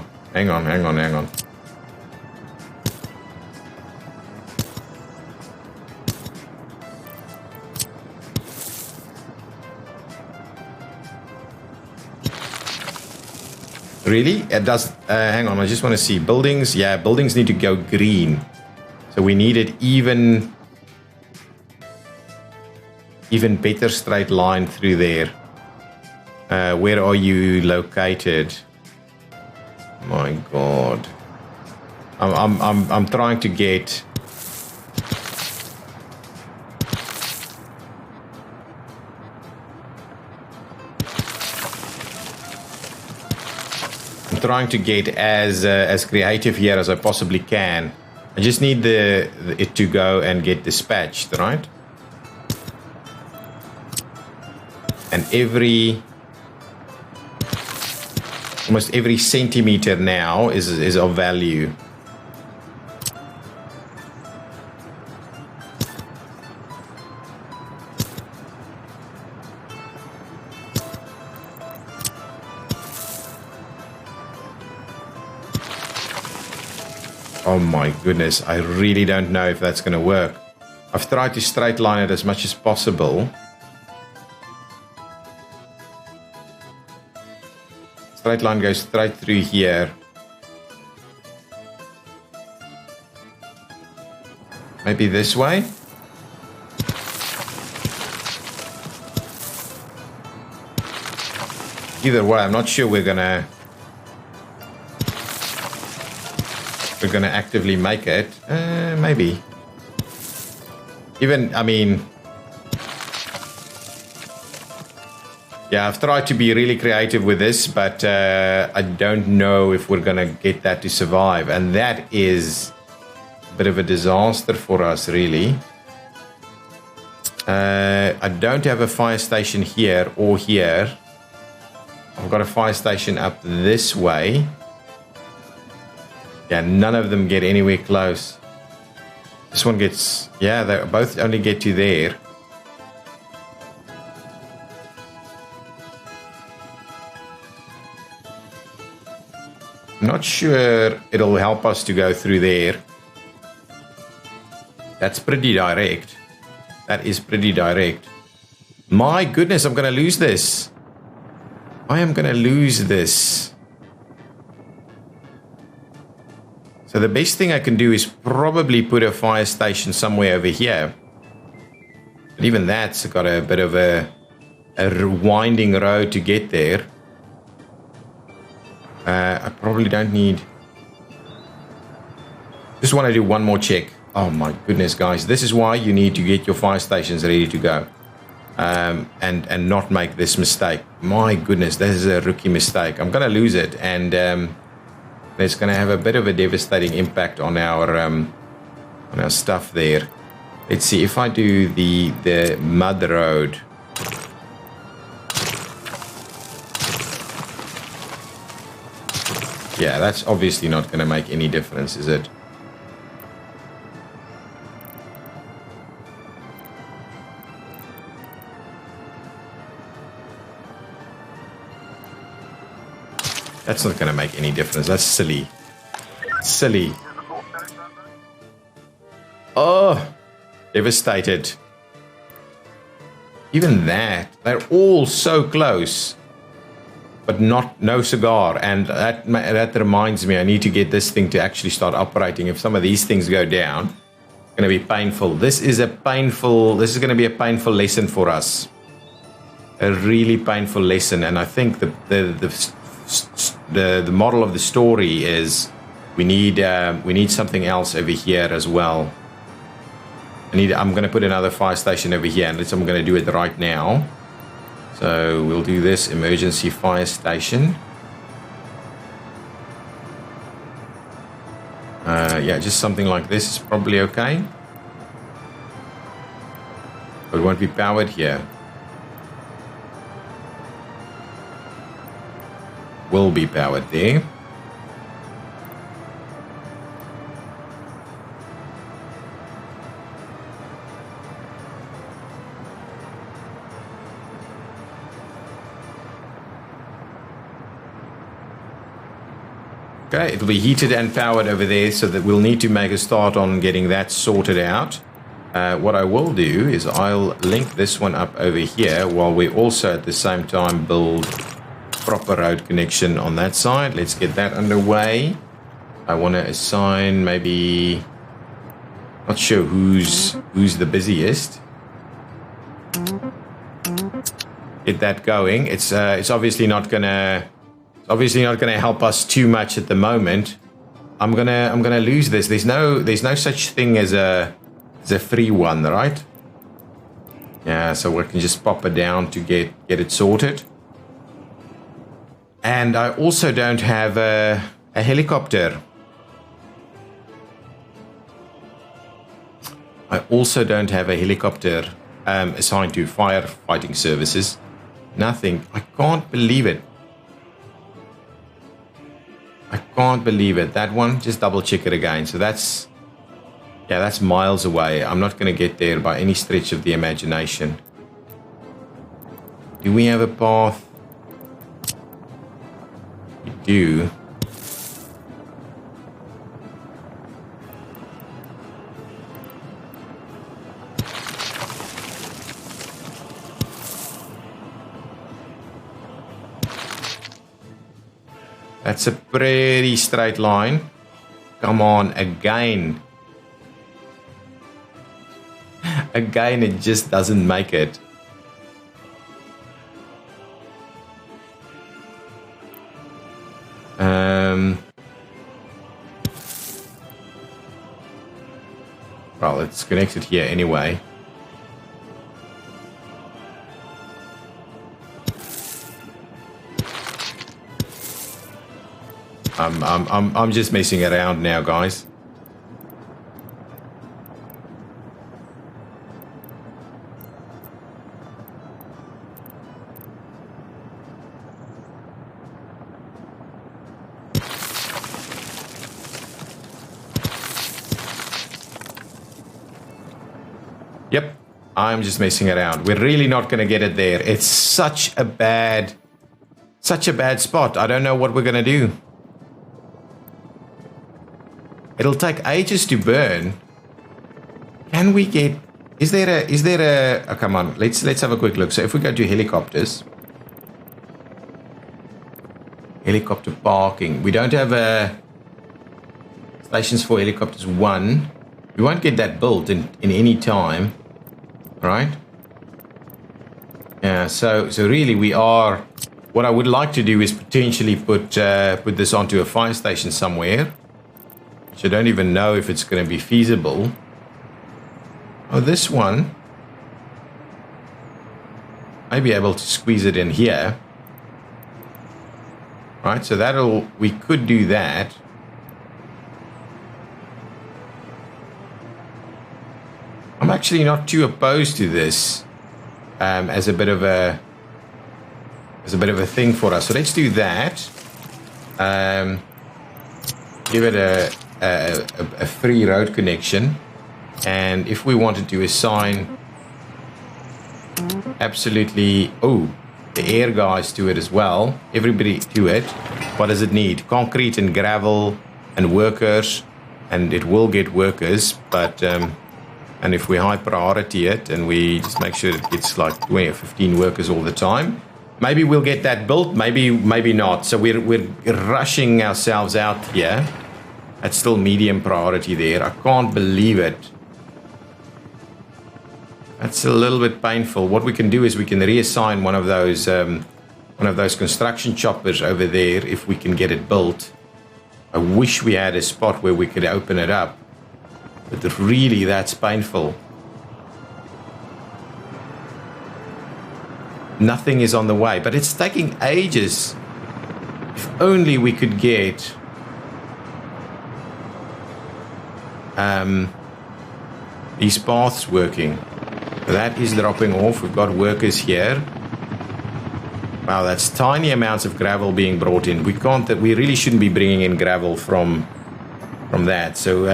Really? It does. Hang on, I just want to see. Buildings. Yeah, buildings need to go green. So we need it even better straight line through there. Where are you located? My God. I'm trying to get. I'm trying to get as creative here as I possibly can. I just need it to go and get dispatched, right? And almost every centimeter now is of value. Oh my goodness, I really don't know if that's going to work. I've tried to straight line it as much as possible. Straight line goes straight through here. Maybe this way? Either way, I'm not sure we're gonna actively make it. Maybe. Even, I mean, yeah, I've tried to be really creative with this, but I don't know if we're gonna get that to survive, and that is a bit of a disaster for us, really. I don't have a fire station here or here. I've got a fire station up this way. Yeah, none of them get anywhere close. This one gets, yeah, they both only get to there. I'm not sure it'll help us to go through there. That's pretty direct. That is pretty direct. My goodness, I'm going to lose this. I am going to lose this. So the best thing I can do is probably put a fire station somewhere over here. But even that's got a bit of a winding road to get there. I probably don't need... Just want to do one more check. Oh my goodness, guys. This is why you need to get your fire stations ready to go. And not make this mistake. My goodness, this is a rookie mistake. I'm going to lose it, and it's going to have a bit of a devastating impact on our stuff there. Let's see if I do the mud road. Yeah, that's obviously not going to make any difference, is it? That's not going to make any difference. That's silly. Silly. Oh, devastated. Even that, they're all so close, but no cigar. And that reminds me, I need to get this thing to actually start operating. If some of these things go down, it's going to be painful. This is going to be a painful lesson for us. A really painful lesson. And I think the moral of the story is we need something else over here as well. I'm going to put another fire station over here, and I'm going to do it right now. So we'll do this emergency fire station. Yeah, just something like this is probably okay. But it won't be powered here. Will be powered there. Okay, it'll be heated and powered over there, so that we'll need to make a start on getting that sorted out. What I will do is I'll link this one up over here while we also at the same time build proper road connection on that side. Let's get that underway. I want to assign maybe, not sure who's the busiest. Get that going. It's obviously not gonna help us too much at the moment. I'm gonna lose this. There's no such thing as a free one, right? Yeah, so we can just pop it down to get it sorted. And I also don't have a helicopter. I also don't have a helicopter assigned to firefighting services. Nothing. I can't believe it. I can't believe it. That one, just double check it again. So that's miles away. I'm not going to get there by any stretch of the imagination. Do we have a path? We do. That's a pretty straight line. Come on, again. Again, it just doesn't make it. Well, it's connected here anyway. I'm just messing around now, guys. Yep, I'm just messing around. We're really not going to get it there. It's such a bad spot. I don't know what we're going to do. It'll take ages to burn. Can we get... Is there a... Oh, come on, let's have a quick look. So if we go to helicopters. Helicopter parking. We don't have stations for helicopters 1. We won't get that built in any time. Right? Yeah, so really we are... What I would like to do is potentially put this onto a fire station somewhere. Which I don't even know if it's going to be feasible. Oh, this one. Might be able to squeeze it in here. Right, so we could do that. I'm actually not too opposed to this as a bit of a thing for us. So let's do that. Give it a free road connection, and if we wanted to assign absolutely the air guys to it as well, everybody to it, what does it need? Concrete and gravel and workers, and it will get workers, but and if we high priority it and we just make sure it gets like 20 or 15 workers all the time, maybe we'll get that built, maybe not. So we're rushing ourselves out here. That's still medium priority there. I can't believe it. That's a little bit painful. What we can do is we can reassign one of those construction choppers over there if we can get it built. I wish we had a spot where we could open it up, but really that's painful. Nothing is on the way, but it's taking ages. If only we could get these paths working. That is dropping off. We've got workers here. Wow, that's tiny amounts of gravel being brought in. We really shouldn't be bringing in gravel from that. So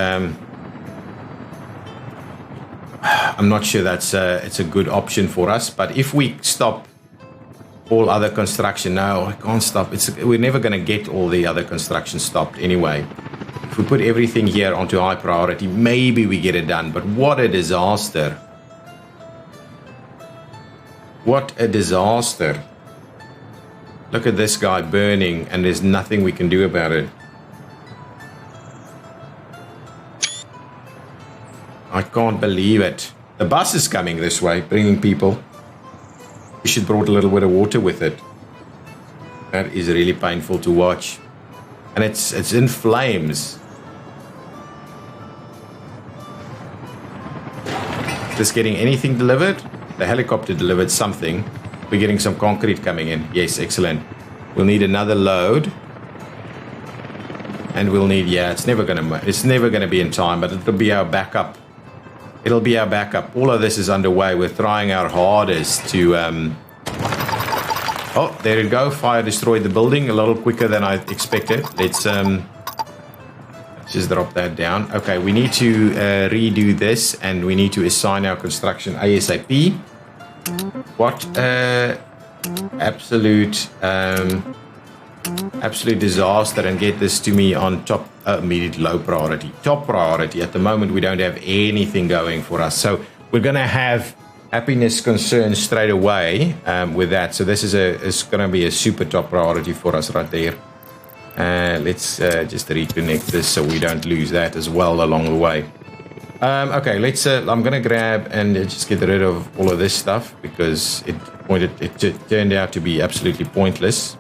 I'm not sure it's a good option for us. But if we stop all other construction, no, I can't stop. We're never going to get all the other construction stopped anyway. If we put everything here onto high priority, maybe we get it done. But what a disaster. What a disaster. Look at this guy burning, and there's nothing we can do about it. I can't believe it. The bus is coming this way, bringing people. We should brought a little bit of water with it. That is really painful to watch. And it's in flames. Is this getting anything delivered? The helicopter delivered something. We're getting some concrete coming in. Yes, excellent. We'll need another load. And we'll need, yeah, it's never gonna be in time, but it'll be our backup. It'll be our backup. All of this is underway. We're trying our hardest to oh, there you go. Fire destroyed the building a little quicker than I expected. Let's just drop that down. Okay, we need to redo this, and we need to assign our construction ASAP. What absolute disaster, and get this to me on top, immediate low priority. Top priority. At the moment, we don't have anything going for us. So we're going to have happiness concerns straight away with that. So this is going to be a super top priority for us right there. Let's just reconnect this so we don't lose that as well along the way. Okay, let's. I'm gonna grab and just get rid of all of this stuff because it turned out to be absolutely pointless.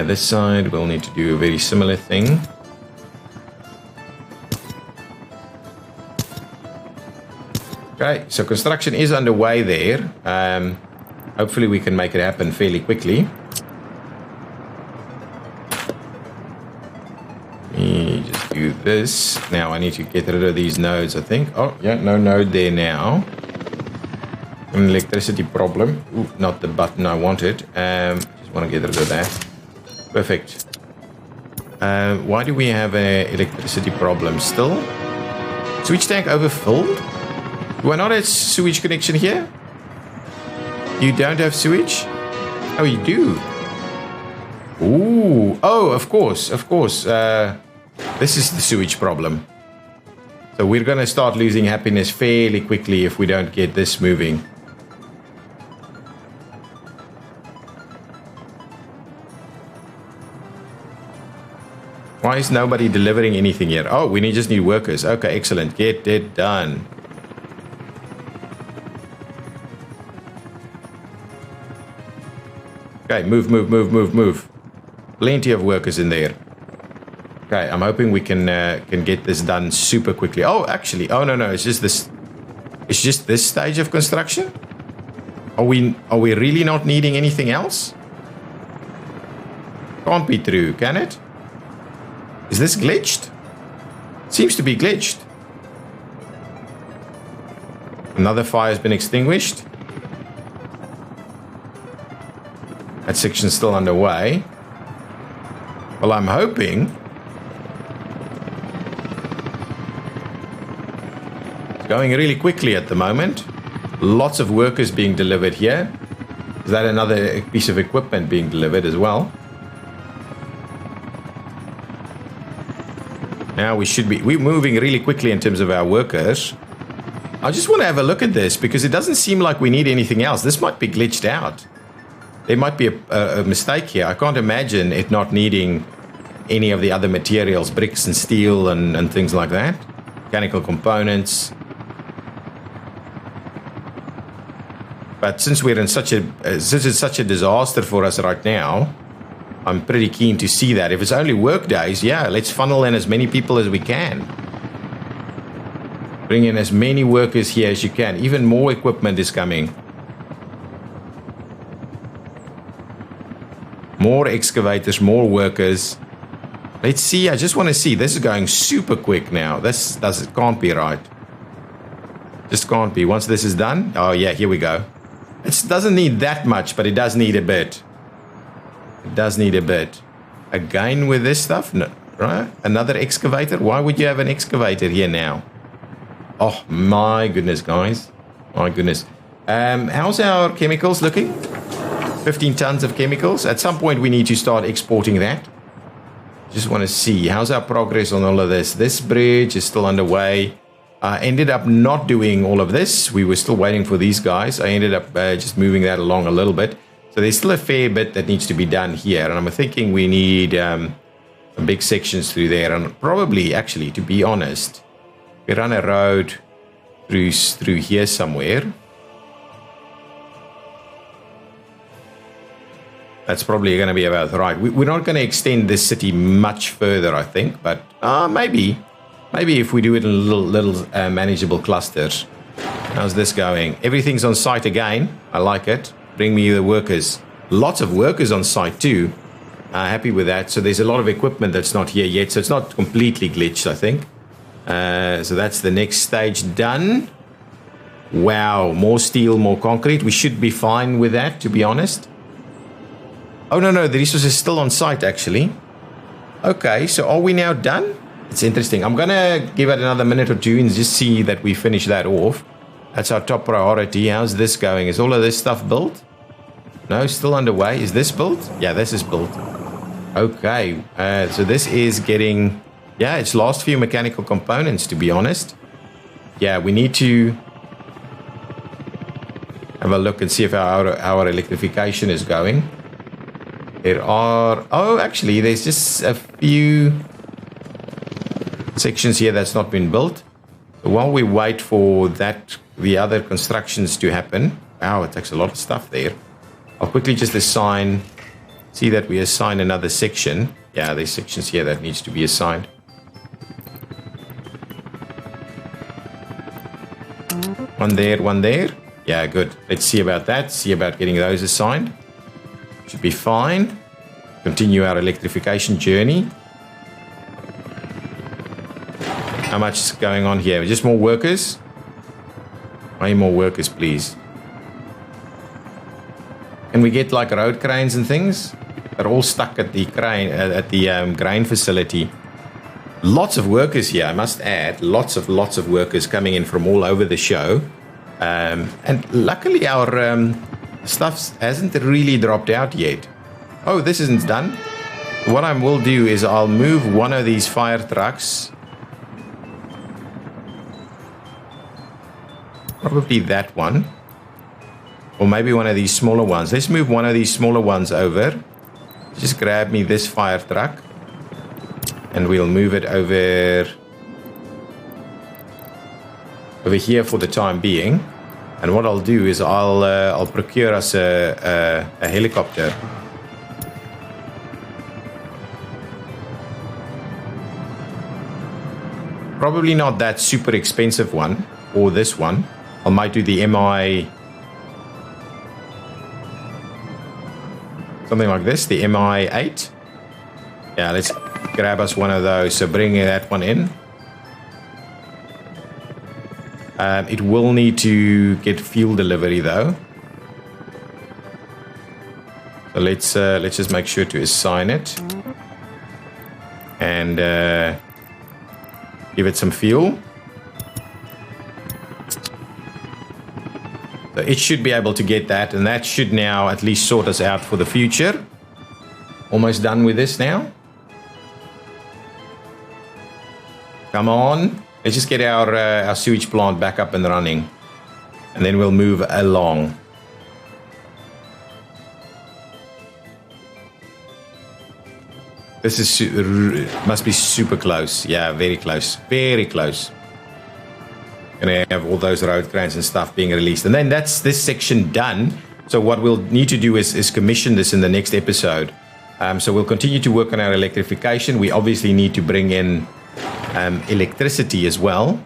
This side we'll need to do a very similar thing. Okay, so construction is underway there. Hopefully we can make it happen fairly quickly. Let me just do this. Now I need to get rid of these nodes, I think. Oh, yeah, no node there now. An electricity problem. Ooh, not the button I wanted. Just want to get rid of that. Perfect. Why do we have an electricity problem still? Switch tank overfilled? Do I not have sewage connection here? You don't have sewage? Oh, you do. Ooh. Oh, of course. This is the sewage problem. So we're going to start losing happiness fairly quickly if we don't get this moving. Why is nobody delivering anything here? Oh, we just need workers. Okay, excellent. Get it done. Okay, move. Plenty of workers in there. Okay, I'm hoping we can get this done super quickly. Oh, actually, oh no, it's just this. It's just this stage of construction. Are we really not needing anything else? Can't be true, can it? Is this glitched? Seems to be glitched. Another fire has been extinguished. That section's still underway. Well, I'm hoping it's going really quickly at the moment. Lots of workers being delivered here. Is that another piece of equipment being delivered as well? Now we're moving really quickly in terms of our workers. I just want to have a look at this because it doesn't seem like we need anything else. This might be glitched out. There might be a mistake here. I can't imagine it not needing any of the other materials, bricks and steel and things like that. Mechanical components. But since we're in since it's such a disaster for us right now, I'm pretty keen to see that. If it's only work days, yeah, let's funnel in as many people as we can. Bring in as many workers here as you can. Even more equipment is coming. More excavators, more workers. Let's see. I just want to see. This is going super quick now. It can't be right. Just can't be. Once this is done. Oh, yeah, here we go. It doesn't need that much, but it does need a bit. It does need a bit. Again with this stuff? No, right? Another excavator? Why would you have an excavator here now? Oh, my goodness, guys. My goodness. How's our chemicals looking? 15 tons of chemicals. At some point, we need to start exporting that. Just want to see, how's our progress on all of this? This bridge is still underway. I ended up not doing all of this. We were still waiting for these guys. I ended up just moving that along a little bit. So there's still a fair bit that needs to be done here. And I'm thinking we need some big sections through there. And probably, actually, to be honest, we run a road through here somewhere. That's probably going to be about right. We're not going to extend this city much further, I think. But maybe if we do it in little manageable clusters. How's this going? Everything's on site again. I like it. Bring me the workers. Lots of workers on site too. Happy with that. So there's a lot of equipment that's not here yet. So it's not completely glitched, I think. So that's the next stage done. Wow, more steel, more concrete. We should be fine with that, to be honest. Oh, no, the resource is still on site, actually. Okay, so are we now done? It's interesting. I'm going to give it another minute or two and just see that we finish that off. That's our top priority. How's this going? Is all of this stuff built? No, still underway. Is this built? Yeah, this is built. Okay, so this is getting... Yeah, it's last few mechanical components, to be honest. Yeah, we need to have a look and see if our electrification is going. There are... Oh, actually, there's just a few sections here that's not been built. So while we wait for that, the other constructions to happen... Wow, it takes a lot of stuff there. I'll quickly just assign... See that we assign another section. Yeah, there's sections here that needs to be assigned. One there. Yeah, good. Let's see about that. See about getting those assigned. Should be fine. Continue our electrification journey. How much is going on here? Just more workers? Way more workers, please. Can we get like road cranes and things? They're all stuck at the crane at the grain facility. Lots of workers here, I must add. Lots of workers coming in from all over the show. And luckily our stuff hasn't really dropped out yet. Oh, this isn't done. What I will do is I'll move one of these fire trucks. Probably that one. Or maybe one of these smaller ones. Let's move one of these smaller ones over. Just grab me this fire truck. And we'll move it over here for the time being. And what I'll do is I'll procure us a helicopter. Probably not that super expensive one, or this one. I might do the MI... Something like this, the MI8. Yeah, let's grab us one of those. So bring that one in. It will need to get fuel delivery though. So let's just make sure to assign it. And give it some fuel. So it should be able to get that, and that should now at least sort us out for the future. Almost done with this now. Come on. Let's just get our sewage plant back up and running. And then we'll move along. This is must be super close. Yeah, very close. Very close. Gonna have all those road cranes and stuff being released. And then that's this section done. So what we'll need to do is commission this in the next episode. So we'll continue to work on our electrification. We obviously need to bring in electricity as well.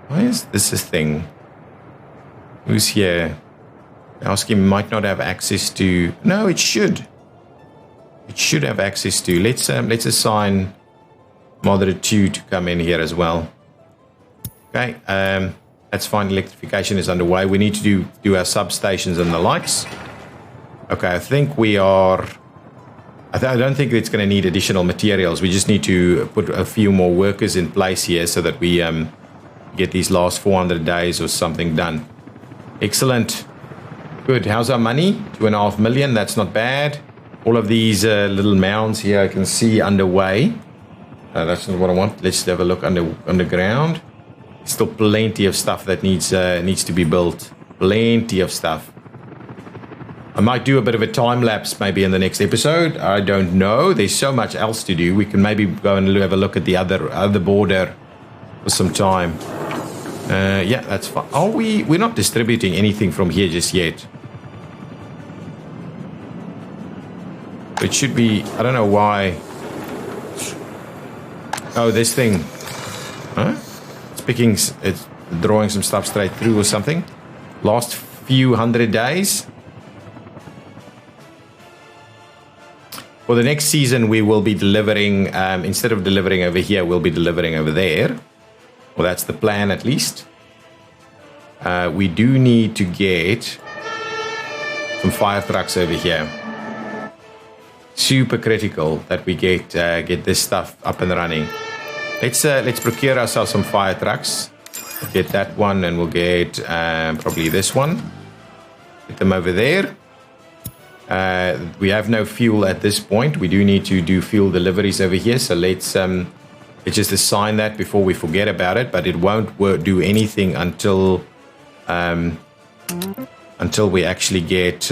Why is this a thing? Who's here? Ask him might not have access to... No, it should. It should have access to... Let's assign Moderate 2 to come in here as well. Okay, that's fine. Electrification is underway. We need to do our substations and the lights. Okay, I think we are... I don't think it's going to need additional materials. We just need to put a few more workers in place here so that we get these last 400 days or something done. Excellent. Good. How's our money? 2.5 million. That's not bad. All of these little mounds here I can see underway. That's not what I want. Let's have a look underground. Still plenty of stuff that needs to be built. Plenty of stuff. I might do a bit of a time lapse maybe in the next episode. I don't know. There's so much else to do. We can maybe go and have a look at the other border for some time. Yeah, that's fine. We're not distributing anything from here just yet. It should be, I don't know why. Oh, this thing. Huh? It's drawing some stuff straight through or something. Last few 100 days. For the next season, we will be delivering, instead of delivering over here, we'll be delivering over there. Well, that's the plan at least. We do need to get some fire trucks over here. Super critical that we get this stuff up and running. Let's procure ourselves some fire trucks. We'll get that one, and we'll get probably this one. Get them over there. We have no fuel at this point. We do need to do fuel deliveries over here. So let's just assign that before we forget about it. But it won't do anything until we actually get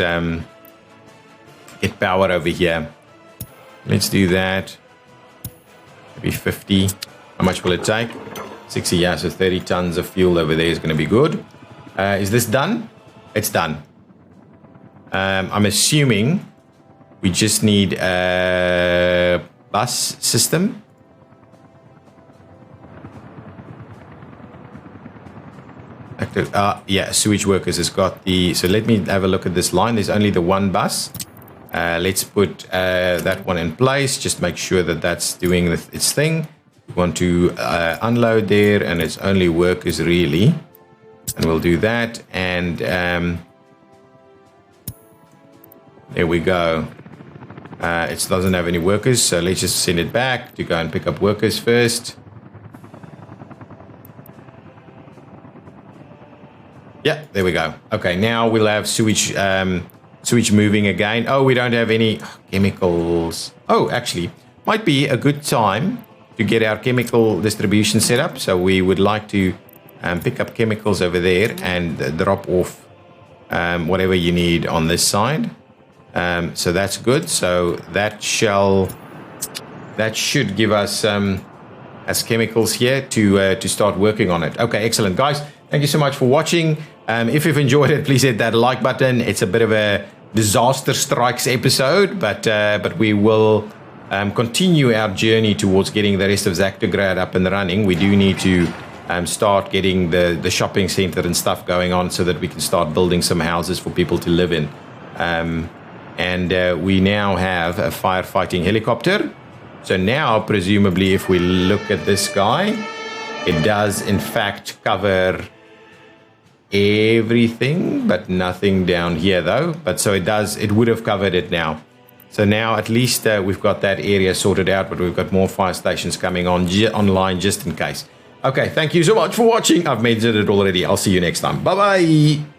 power over here. Let's do that. Maybe 50. How much will it take? 60, yeah, so 30 tons of fuel over there is going to be good. Is this done? It's done. I'm assuming we just need a bus system. Yeah, sewage workers has got the... So let me have a look at this line. There's only the one bus. Let's put that one in place. Just make sure that that's doing its thing. We want to unload there, and it's only workers really. And we'll do that. And there we go. It doesn't have any workers, so let's just send it back to go and pick up workers first. Yeah, there we go. Okay, now we'll have sewage moving again. Oh, we don't have any chemicals. Oh, actually, might be a good time to get our chemical distribution set up. So we would like to pick up chemicals over there and drop off whatever you need on this side. So that's good. So that should give us as chemicals here to start working on it. Okay, excellent, guys. Thank you so much for watching. If you've enjoyed it, please hit that like button. It's a bit of a disaster strikes episode, but we will continue our journey towards getting the rest of Zactograd up and running. We do need to start getting the shopping center and stuff going on so that we can start building some houses for people to live in. And we now have a firefighting helicopter. So now, presumably, if we look at this guy, it does in fact cover everything, but nothing down here though. But so it would have covered it now. So now at least we've got that area sorted out, but we've got more fire stations coming online just in case. Okay, thank you so much for watching. I've mentioned it already. I'll see you next time. Bye-bye.